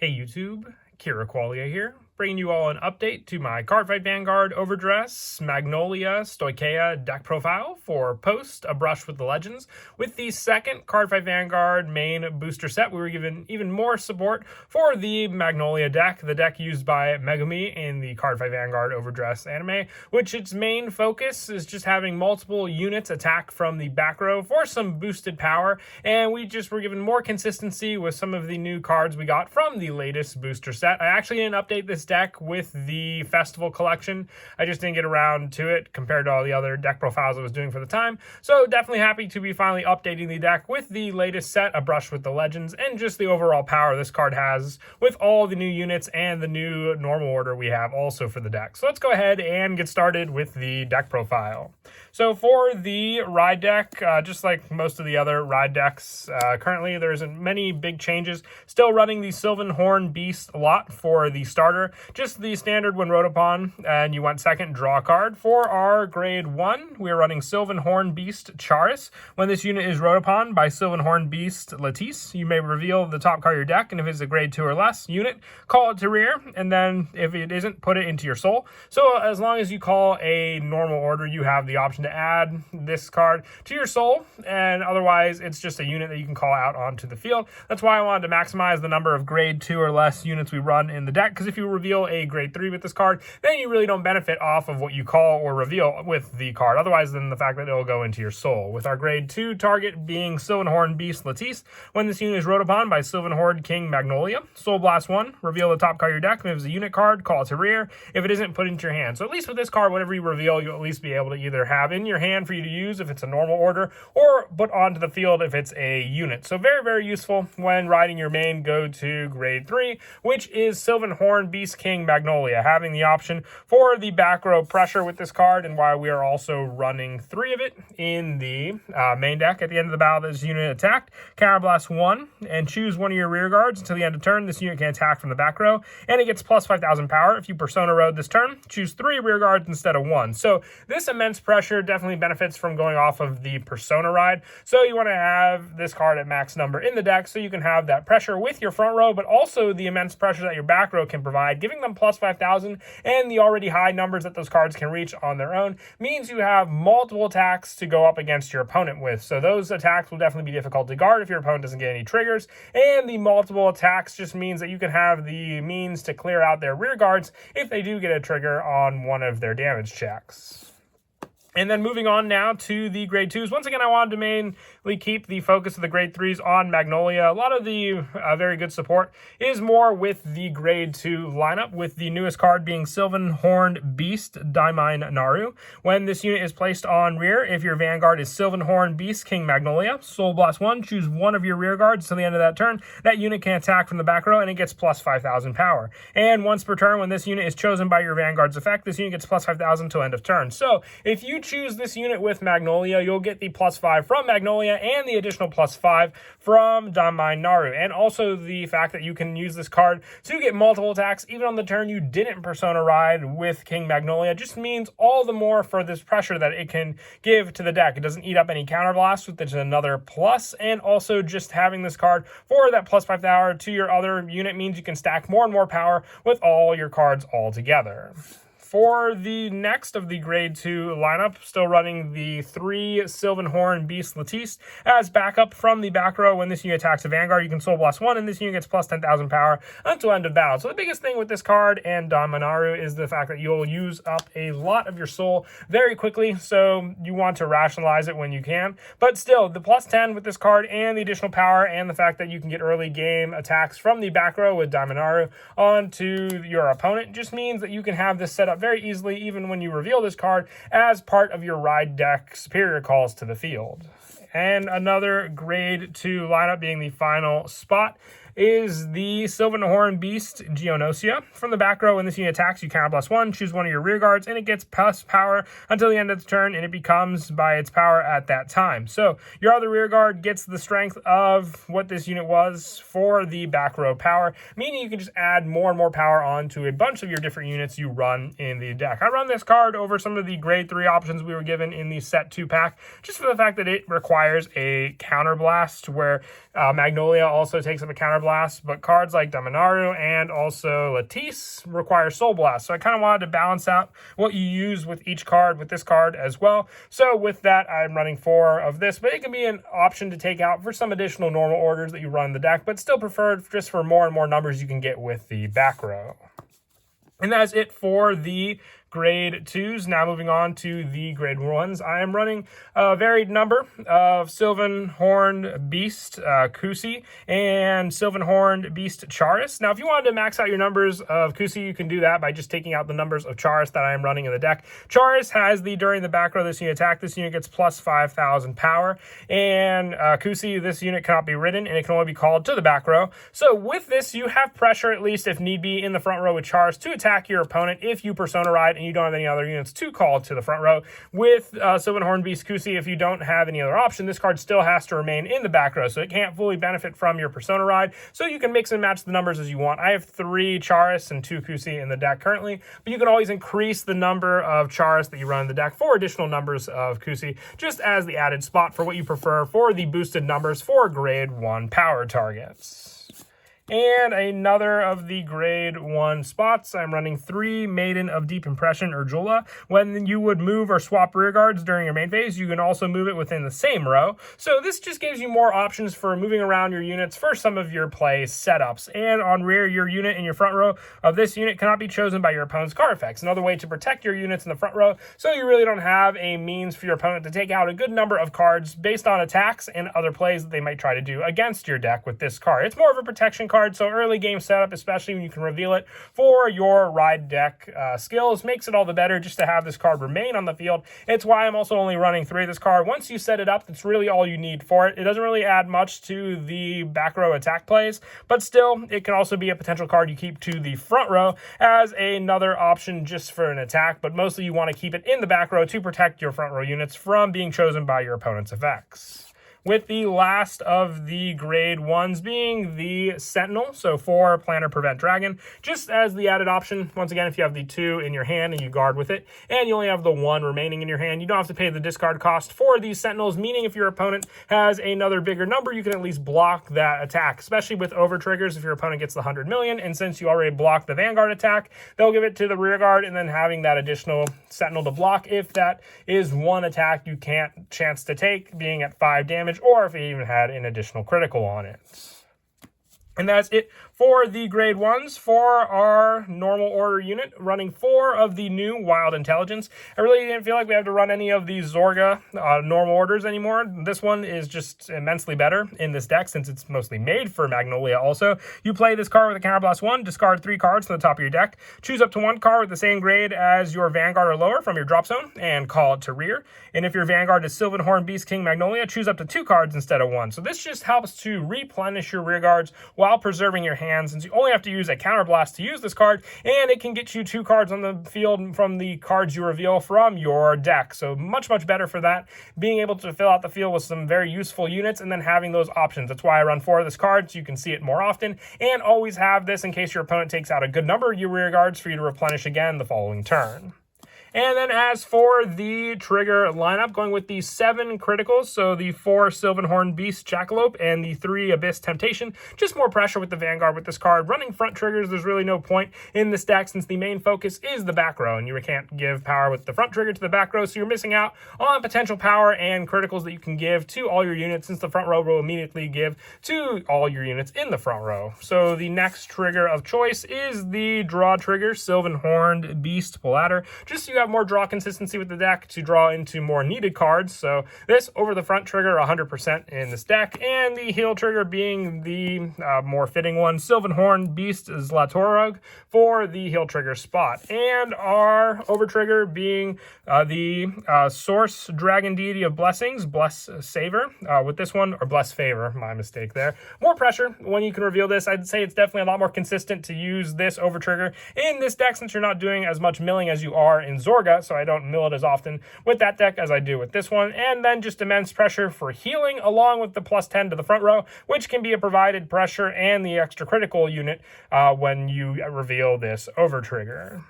Hey YouTube, Kira Qualia here, bringing you all an update to my Cardfight Vanguard Overdress Magnolia Stoicheia deck profile for Post, A Brush with the Legends. With the second Cardfight Vanguard main booster set, we were given even more support for the Magnolia deck, the deck used by Megumi in the Cardfight Vanguard Overdress anime, which its main focus is just having multiple units attack from the back row for some boosted power, and we just were given more consistency with some of the new cards we got from the latest booster set. I actually didn't update this deck with the festival collection. I just didn't get around to it compared to all the other deck profiles I was doing for the time. So definitely happy to be finally updating the deck with the latest set, A Brush with the Legends, and just the overall power this card has with all the new units and the new normal order we have also for the deck. So let's go ahead and get started with the deck profile. So for the ride deck, just like most of the other ride decks, currently there isn't many big changes. Still running the Sylvan Horn Beast a lot for the starter. Just the standard when wrote upon, and you want second, draw a card. For our grade 1, we are running Sylvan Horn Beast Charis. When this unit is wrote upon by Sylvan Horn Beast Latisse, you may reveal the top card of your deck, and if it's a grade 2 or less unit, call it to rear, and then if it isn't, put it into your soul. So as long as you call a normal order, you have the option to add this card to your soul, and otherwise it's just a unit that you can call out onto the field. That's why I wanted to maximize the number of grade 2 or less units we run in the deck, because if you reveal a grade 3 with this card, then you really don't benefit off of what you call or reveal with the card, otherwise than the fact that it'll go into your soul. With our grade 2 target being Sylvan Horn Beast Latisse, when this unit is wrote upon by Sylvan Horde King Magnolia, Soul Blast 1, reveal the top card of your deck. If it's a unit card, call it to rear. If it isn't, put it into your hand. So at least with this card, whatever you reveal, you'll at least be able to either have in your hand for you to use if it's a normal order, or put onto the field if it's a unit. So very, very useful when riding your main go-to grade 3, which is Sylvan Horn Beast King Magnolia, having the option for the back row pressure with this card, and why we are also running 3 of it in the main deck. At the end of the battle, this unit attacked, counterblast 1, and choose one of your rear guards until the end of turn. This unit can attack from the back row, and it gets plus 5,000 power. If you Persona Road this turn, choose 3 rear guards instead of 1. So this immense pressure definitely benefits from going off of the Persona ride. So you want to have this card at max number in the deck so you can have that pressure with your front row, but also the immense pressure that your back row can provide, giving them plus 5,000, and the already high numbers that those cards can reach on their own means you have multiple attacks to go up against your opponent with. So those attacks will definitely be difficult to guard if your opponent doesn't get any triggers, and the multiple attacks just means that you can have the means to clear out their rear guards if they do get a trigger on one of their damage checks. And then moving on now to the grade 2s. Once again, I wanted to mainly keep the focus of the grade 3s on Magnolia. A lot of the very good support is more with the grade 2 lineup, with the newest card being Sylvan Horned Beast Daimon Naru. When this unit is placed on rear, if your Vanguard is Sylvan Horned Beast King Magnolia, Soul Blast 1, choose one of your rear guards till the end of that turn. That unit can attack from the back row, and it gets plus 5,000 power. And once per turn, when this unit is chosen by your Vanguard's effect, this unit gets plus 5,000 till end of turn. So if you choose this unit with Magnolia, you'll get the plus 5 from Magnolia and the additional plus 5 from Daimon Naru, and also the fact that you can use this card to get multiple attacks even on the turn you didn't Persona ride with King Magnolia just means all the more for this pressure that it can give to the deck. It doesn't eat up any counterblast, which is another plus, and also just having this card for that plus 5 power to your other unit means you can stack more and more power with all your cards all together. For the next of the grade 2 lineup, still running the 3 Sylvan Horn Beast Latisse as backup from the back row. When this unit attacks a Vanguard, you can Soul Blast 1, and this unit gets plus 10,000 power until end of battle. So the biggest thing with this card and Daimon Naru is the fact that you'll use up a lot of your soul very quickly, so you want to rationalize it when you can. But still, the plus 10 with this card and the additional power and the fact that you can get early game attacks from the back row with Daimon Naru onto your opponent just means that you can have this set up very easily even when you reveal this card as part of your ride deck superior calls to the field. And another grade 2 lineup being the final spot is the Sylvan Horn Beast Geonosia. From the back row, when this unit attacks, you counterblast 1, choose one of your rear guards, and it gets plus power until the end of the turn, and it becomes by its power at that time. So your other rear guard gets the strength of what this unit was for the back row power, meaning you can just add more and more power onto a bunch of your different units you run in the deck. I run this card over some of the grade 3 options we were given in the set 2 pack, just for the fact that it requires a counterblast, where Magnolia also takes up a counterblast Counterblast, but cards like Dominaru and also Latisse require Soul Blast. So I kind of wanted to balance out what you use with each card with this card as well. So with that, I'm running 4 of this, but it can be an option to take out for some additional normal orders that you run in the deck, but still preferred just for more and more numbers you can get with the back row. And that's it for the grade 2s. Now moving on to the grade 1s. I am running a varied number of Sylvan Horned Beast Kusi and Sylvan Horned Beast Charis. Now if you wanted to max out your numbers of Kusi, you can do that by just taking out the numbers of Charis that I am running in the deck. Charis has the during the back row this unit attack. This unit gets plus 5,000 power. And Kusi, this unit cannot be ridden and it can only be called to the back row. So with this, you have pressure at least if need be in the front row with Charis to attack your opponent if you Persona Ride and you don't have any other units to call to the front row. With Sylvan Horned Beast Kusi, if you don't have any other option, this card still has to remain in the back row, so it can't fully benefit from your Persona Ride, so you can mix and match the numbers as you want. I have 3 Charis and 2 Kusi in the deck currently, but you can always increase the number of Charis that you run in the deck for additional numbers of Kusi, just as the added spot for what you prefer for the boosted numbers for grade 1 power targets. And another of the grade 1 spots, I'm running 3 Maiden of Deep Impression Urjula. When you would move or swap rear guards during your main phase, you can also move it within the same row. So this just gives you more options for moving around your units for some of your play setups. And on rear, your unit in your front row of this unit cannot be chosen by your opponent's card effects. Another way to protect your units in the front row, so you really don't have a means for your opponent to take out a good number of cards based on attacks and other plays that they might try to do against your deck with this card. It's more of a protection card. So early game setup, especially when you can reveal it for your ride deck skills, makes it all the better just to have this card remain on the field. It's why I'm also only running 3 of this card. Once you set it up, that's really all you need for it. It doesn't really add much to the back row attack plays, but still, it can also be a potential card you keep to the front row as another option just for an attack, but mostly you want to keep it in the back row to protect your front row units from being chosen by your opponent's effects. With the last of the grade 1s being the Sentinel, so 4 Planner Prevent Dragon, just as the added option. Once again, if you have the 2 in your hand and you guard with it, and you only have the 1 remaining in your hand, you don't have to pay the discard cost for these Sentinels, meaning if your opponent has another bigger number, you can at least block that attack, especially with over triggers if your opponent gets the 100 million, and since you already blocked the Vanguard attack, they'll give it to the rear guard, and then having that additional Sentinel to block if that is one attack you can't chance to take, being at 5 damage, or if it even had an additional critical on it. And that's it for the grade 1s for our normal order unit, running 4 of the new Wild Intelligence. I really didn't feel like we have to run any of these Zorga normal orders anymore. This one is just immensely better in this deck since it's mostly made for Magnolia also. You play this card with a Counterblast 1, discard 3 cards from the top of your deck, choose up to 1 card with the same grade as your Vanguard or lower from your drop zone, and call it to rear. And if your Vanguard is Sylvan Horned Beast King Magnolia, choose up to 2 cards instead of 1. So this just helps to replenish your rear guards while preserving your hand, since you only have to use a Counterblast to use this card, and it can get you 2 cards on the field from the cards you reveal from your deck. So much better for that, being able to fill out the field with some very useful units and then having those options. That's why I run 4 of this card, so you can see it more often, and always have this in case your opponent takes out a good number of your rear guards for you to replenish again the following turn. And then as for the trigger lineup, going with the 7 criticals, so the 4 Sylvan Horned Beast Jackalope and the 3 Abyss Temptation, just more pressure with the Vanguard with this card. Running front triggers, there's really no point in this deck since the main focus is the back row, and you can't give power with the front trigger to the back row, so you're missing out on potential power and criticals that you can give to all your units, since the front row will immediately give to all your units in the front row. So the next trigger of choice is the draw trigger, Sylvan Horned Beast Palatter, just so you have more draw consistency with the deck to draw into more needed cards. So this over the front trigger 100% in this deck, and the heel trigger being the more fitting one, Sylvan Horned Beast Zlatorog for the heel trigger spot, and our over trigger being the Source Dragon Deity of Blessings, Bless Saver, with this one, or Bless Favor, my mistake there. More pressure when you can reveal this. I'd say it's definitely a lot more consistent to use this over trigger in this deck since you're not doing as much milling as you are in Zorga, so I don't mill it as often with that deck as I do with this one. And then just immense pressure for healing along with the plus 10 to the front row, which can be a provided pressure and the extra critical unit when you reveal this over trigger.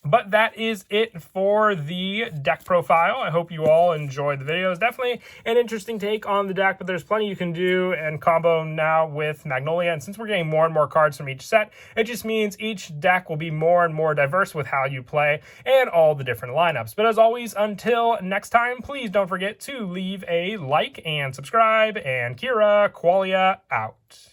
But that is it for the deck profile. I hope you all enjoyed the video. It's definitely an interesting take on the deck, but there's plenty you can do and combo now with Magnolia. And since we're getting more and more cards from each set, it just means each deck will be more and more diverse with how you play and all the different lineups. But as always, until next time, please don't forget to leave a like and subscribe. And Kira Qualia out.